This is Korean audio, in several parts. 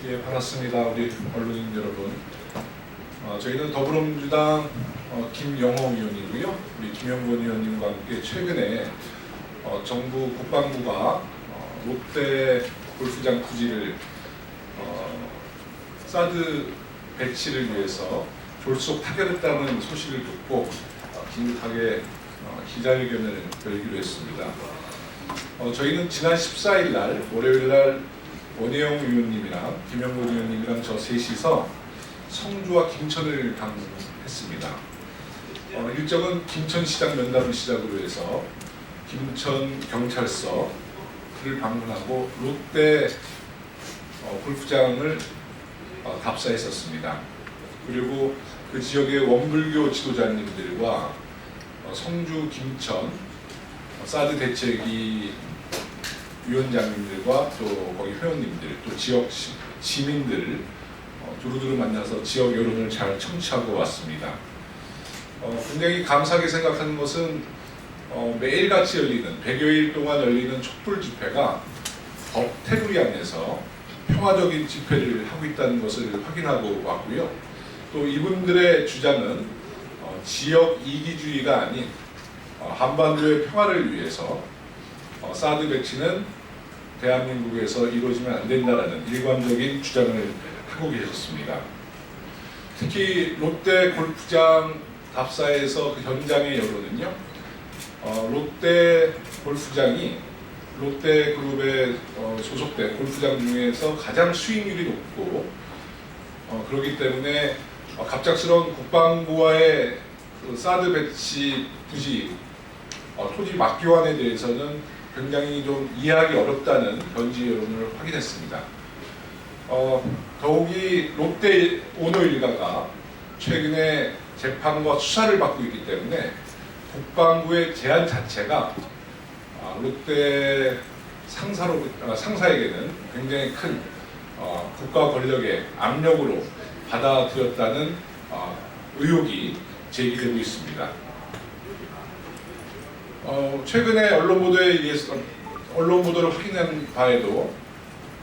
예, 반갑습니다. 우리 언론인 여러분. 저희는 더불어민주당 김영호 의원이고요. 우리 김영건 의원님과 함께 최근에 정부 국방부가 롯데 골프장 부지를 사드 배치를 위해서 졸속 타결했다는 소식을 듣고 긴급하게 기자회견을 열기로 했습니다. 저희는 지난 14일 날 월요일 날 원혜영 의원님이랑 김영건 의원님이랑 저 셋이서 성주와 김천을 방문했습니다. 일정은 김천시장 면담을 시작으로 해서 김천경찰서를 방문하고 롯데 골프장을 답사했었습니다. 그리고 그 지역의 원불교 지도자님들과 성주, 김천, 사드 대책위 위원장님들과 또 거기 회원님들, 또 지역 시민들 두루두루 만나서 지역 여론을 잘 청취하고 왔습니다. 굉장히 감사하게 생각하는 것은 매일같이 열리는 100여일 동안 열리는 촛불 집회가 법 테두리 안에서 평화적인 집회를 하고 있다는 것을 확인하고 왔고요. 또 이분들의 주장은 지역 이기주의가 아닌 한반도의 평화를 위해서 사드 배치는 대한민국에서 이루어지면 안 된다라는 일관적인 주장을 하고 계셨습니다. 특히 롯데 골프장 답사에서 그 현장의 여론은요, 롯데 골프장이 롯데그룹에 소속된 골프장 중에서 가장 수익률이 높고 그렇기 때문에 갑작스러운 국방부와의 그 사드 배치 부지 토지 막교환에 대해서는 굉장히 좀 이해하기 어렵다는 현지 여론을 확인했습니다. 더욱이 롯데 오너 일가가 최근에 재판과 수사를 받고 있기 때문에 국방부의 제안 자체가 롯데 상사에게는 굉장히 큰 국가 권력의 압력으로 받아들였다는 의혹이 제기되고 있습니다. 최근에 언론 보도를 확인한 바에도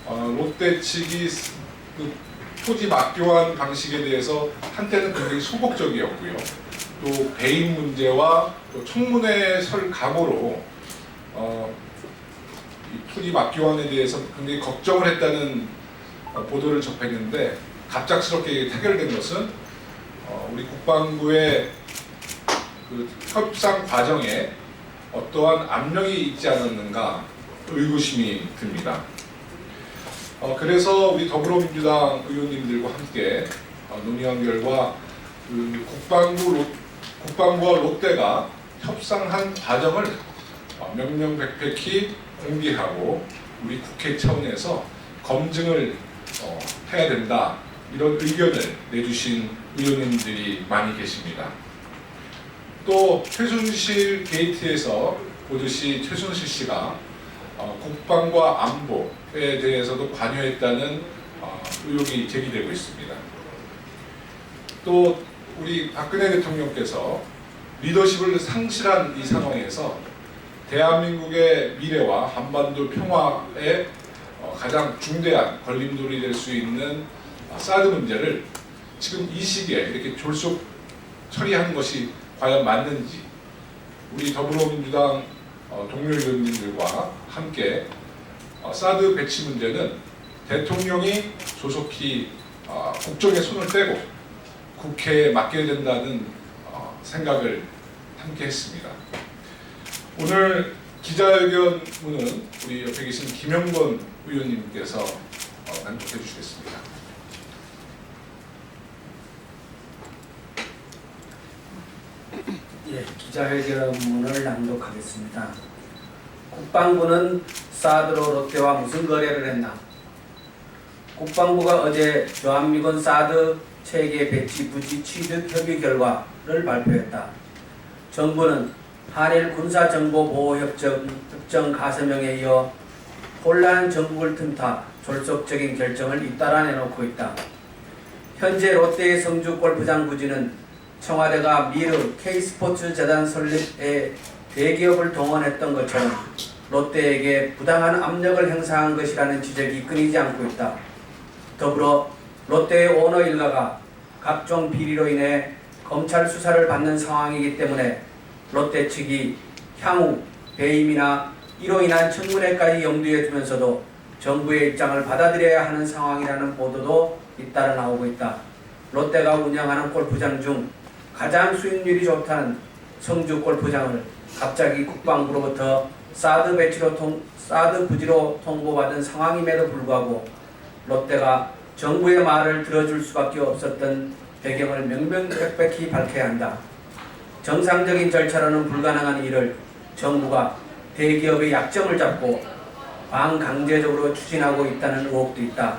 롯데 측이 그 토지 막교환 방식에 대해서 한때는 굉장히 소극적이었고요. 또 배임 문제와 또 청문회에 설 각오로 이 토지 막교환에 대해서 굉장히 걱정을 했다는 보도를 접했는데 갑작스럽게 타결된 것은 우리 국방부의 그 협상 과정에 어떠한 압력이 있지 않았는가 의구심이 듭니다. 그래서 우리 더불어민주당 의원님들과 함께 논의한 결과 그 국방부와 롯데가 협상한 과정을 명명백백히 공개하고 우리 국회 차원에서 검증을 해야 된다, 이런 의견을 내주신 의원님들이 많이 계십니다. 또 최순실 게이트에서 보듯이 최순실 씨가 국방과 안보에 대해서도 관여했다는 의혹이 제기되고 있습니다. 또 우리 박근혜 대통령께서 리더십을 상실한 이 상황에서 대한민국의 미래와 한반도 평화에 가장 중대한 걸림돌이 될 수 있는 사드 문제를 지금 이 시기에 이렇게 졸속 처리하는 것이 과연 맞는지 우리 더불어민주당 동료 의원님들과 함께 사드 배치 문제는 대통령이 조속히 국정에 손을 떼고 국회에 맡겨야 된다는 생각을 함께 했습니다. 오늘 기자회견문은 우리 옆에 계신 김영건 의원님께서 낭독해 주시겠습니다. 예, 기자회견문을 낭독하겠습니다. 국방부는 사드로 롯데와 무슨 거래를 했나? 국방부가 어제 주한미군 사드 체계 배치 부지 취득 협의 결과를 발표했다. 정부는 한일 군사정보보호협정 특정 가서명에 이어 혼란 전국을 틈타 졸속적인 결정을 잇따라 내놓고 있다. 현재 롯데의 성주 골프장 부지는 청와대가 미르 K스포츠 재단 설립에 대기업을 동원했던 것처럼 롯데에게 부당한 압력을 행사한 것이라는 지적이 끊이지 않고 있다. 더불어 롯데의 오너 일가가 각종 비리로 인해 검찰 수사를 받는 상황이기 때문에 롯데 측이 향후 배임이나 이로 인한 청문회까지 염두에 두면서도 정부의 입장을 받아들여야 하는 상황이라는 보도도 잇따라 나오고 있다. 롯데가 운영하는 골프장 중 가장 수익률이 좋다는 성주 골프장을 갑자기 국방부로부터 사드 부지로 통보받은 상황임에도 불구하고 롯데가 정부의 말을 들어줄 수밖에 없었던 배경을 명명백백히 밝혀야 한다. 정상적인 절차로는 불가능한 일을 정부가 대기업의 약점을 잡고 반강제적으로 추진하고 있다는 의혹도 있다.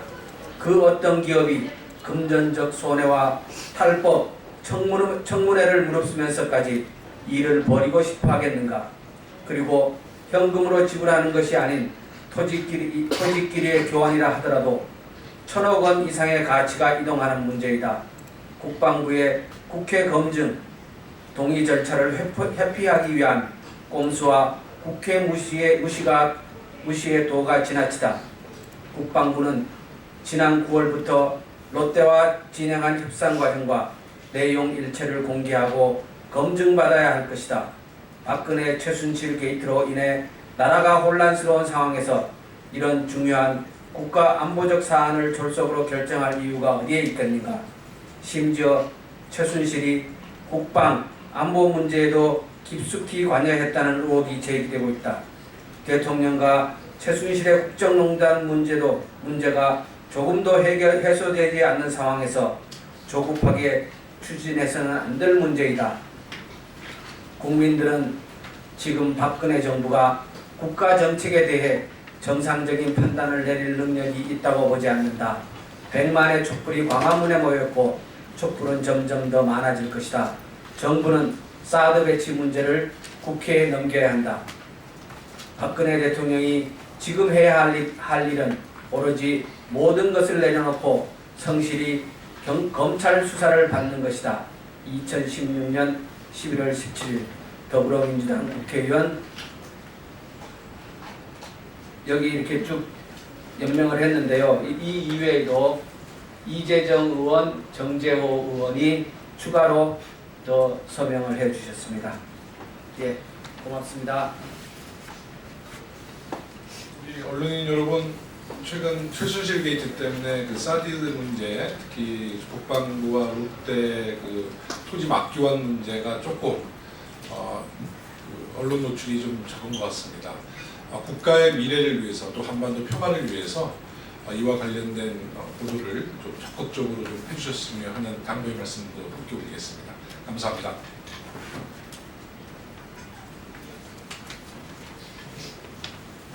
그 어떤 기업이 금전적 손해와 탈법, 청문회를 무릅쓰면서까지 일을 벌이고 싶어 하겠는가? 그리고 현금으로 지불하는 것이 아닌 토지끼리의 교환이라 하더라도 1,000억 원 이상의 가치가 이동하는 문제이다. 국방부의 국회 검증, 동의 절차를 회피하기 위한 꼼수와 국회 무시의 도가 지나치다. 국방부는 지난 9월부터 롯데와 진행한 협상 과정과 내용 일체를 공개하고 검증받아야 할 것이다. 박근혜 최순실 게이트로 인해 나라가 혼란스러운 상황에서 이런 중요한 국가 안보적 사안을 졸속으로 결정할 이유가 어디에 있겠는가? 심지어 최순실이 국방, 안보 문제에도 깊숙이 관여했다는 의혹이 제기되고 있다. 대통령과 최순실의 국정농단 문제가 조금도 해소되지 않는 상황에서 조급하게 추진해서는 안 될 문제이다. 국민들은 지금 박근혜 정부가 국가 정책에 대해 정상적인 판단을 내릴 능력이 있다고 보지 않는다. 100만의 촛불이 광화문에 모였고 촛불은 점점 더 많아질 것이다. 정부는 사드 배치 문제를 국회에 넘겨야 한다. 박근혜 대통령이 지금 해야 할 일은 오로지 모든 것을 내려놓고 성실히 검찰 수사를 받는 것이다. 2016년 11월 17일 더불어민주당 국회의원 여기 이렇게 쭉 연명을 했는데요. 이 이외에도 이재정 의원, 정재호 의원이 추가로 더 서명을 해 주셨습니다. 예, 고맙습니다. 우리 언론인 여러분, 최근 최순실 게이트 때문에 그 사드 문제, 특히 국방부와 롯데 그 토지 막교환 문제가 조금 언론 노출이 좀 적은 것 같습니다. 국가의 미래를 위해서 또 한반도 평화를 위해서 이와 관련된 보도를 좀 적극적으로 좀 해주셨으면 하는 당부의 말씀도 함께 올리겠습니다. 감사합니다.